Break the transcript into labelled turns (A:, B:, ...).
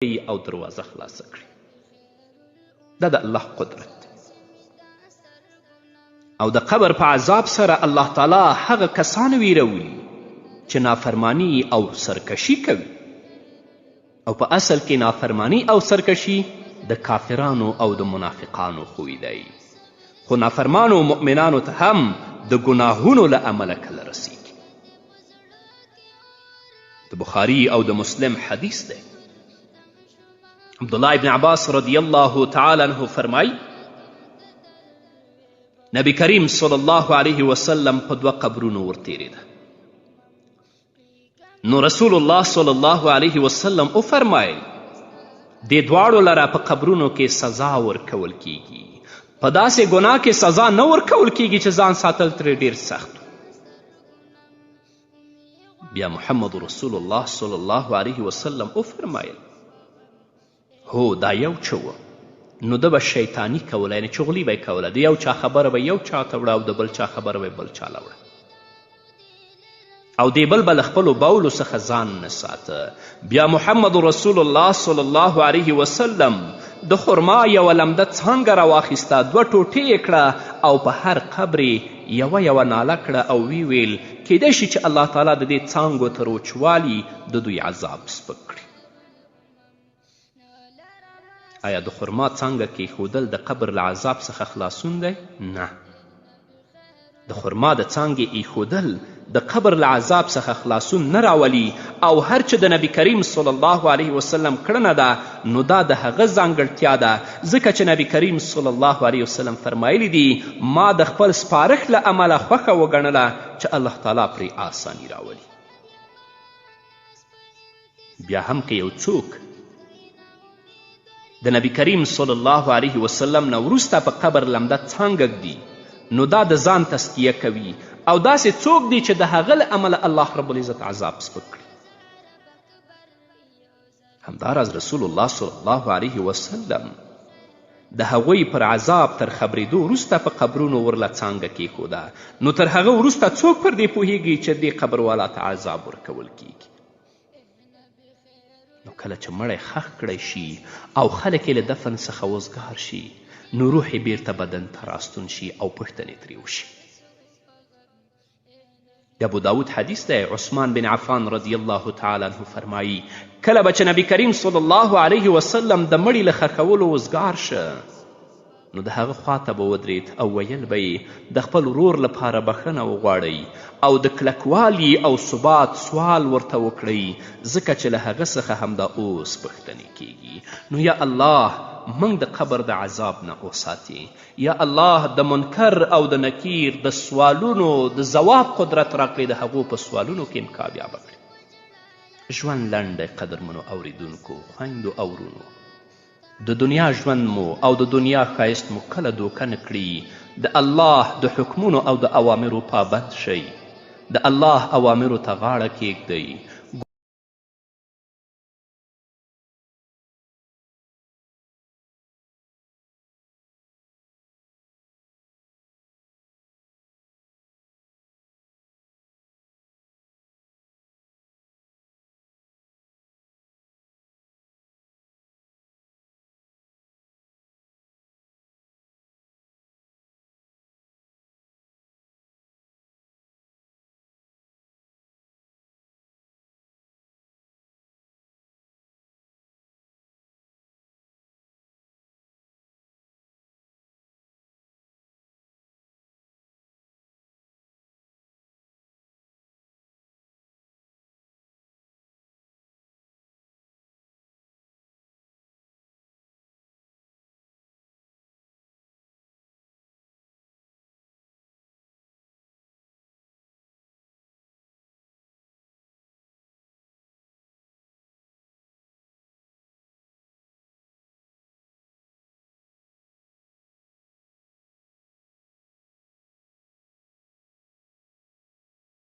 A: او دروازه خلاصه کړي. دا د الله قدرت دی. او د قبر په عذاب سره الله تعالی هغه کسان ویروي چې نافرمانی او سرکشي کوي. او په اصل کې نافرمانی او سرکشي د کافرانو او د منافقانو خوی دی. خو نافرمانو مؤمنانو ته هم د ګناهونو له امله کله رسیږي. د بخاري او د مسلم حدیث دی. عبدالله ابن عباس رضی الله تعالی عنه فرمای نبی کریم صلی الله علیه وسلم په دوه قبرونو ورتیریده. نو رسول الله صلی الله علیه وسلم وفرمایل دې دواړو لره په قبرونو کې سزا ورکول کیږي. په داسې ګناه کې سزا نه ورکول کیږي چې ځان ساتل ترې ډیر سخت. بیا محمد رسول الله صلی الله علیه وسلم وفرمایل هو دا یو څه وه، نو ده به شیطاني کوله، یعنې چغلي به یې کوله. د یو چا خبره به یو چا ته وړه او د بل چا خبره به بل چا له وړه. او دی بل به له خپلو بولو څخه ځان نه ساته. بیا محمد رسول الله صلی الله علیه وسلم د خرما یوه لمده څانګه راواخیسته، دوه ټوټې یې کړه او په هر قبر یوه ناله کړه او ویل کیدای شي چې الله تعالی د دې څانګو تر وچوالي د دوی عذاب سپک کړي. آیا د خرما څانګه کیښودل د قبر له عذاب څخه خلاصون دی؟ نه. د خرما د څانګې ایښودل د قبر له عذاب څخه خلاصون نه راولي. او هر چې د نبی کریم صلی الله علیه وسلم کړنه ده نو دا د هغه ځانګړتیا ده، ځکه چې نبی کریم صلی الله علیه وسلم فرمایلی دي ما د خپل سپارښت له امله خوښه وګڼله چې الله تعالی پرې آسانی راولي. بیا هم که یو څوک د نبی کریم صلی الله علیه وسلم نه وروسته په قبر لمده څانګه ږدي نو دا د ځان تسکیه کوي او داسې څوک دی چې د هغه له امله الله رب العزت عذاب سپک کړي. همداراز رسول الله صلی الله علیه وسلم د هغوی پر عذاب تر خبرېدو وروسته په قبرونو ورله څانګه کیښوده. نو تر هغه وروسته څوک پر دې پوهیږي چې دې قبر والا ته عذاب ورکول کیږي. نو کله چې مړی ښخ کړی شي او خلک یې له دفن څخه وزګار شي نو روح یې بیرته بدن ته راستون شي او پوښتنې ترې وشي. د ابو داود حدیث دی. عثمان بن عفان رضی الله تعالی عنه فرمایی کله به چې نبی کریم صلی الله علیه وسلم د مړي له ښخولو وزګار شه نو د هغه خواته به ودرید او ویل به یې د خپل ورور لپاره بخښنه وغواړئ او د کلکوالي او ثبات سوال ورته وکړئ ځکه چې له هغه څخه همدا اوس پوښتنې کیږي. نو یا الله موږ د قبر د عذاب نه وساتې. یا الله د منکر او د نکیر د سوالونو د ځواب قدرت راکړې، د هغو په سوالونو کې هم کامیابه کړې. ژوند لنډ دی قدرمنو اوریدونکو، خویندو او ورونو. د دنیا ژوند مو او د دنیا ښایست مو کله دوکه نه کړي. د الله د حکمونو او د اوامرو پابند شئ. د الله اوامرو ته غاړه کیږدئ.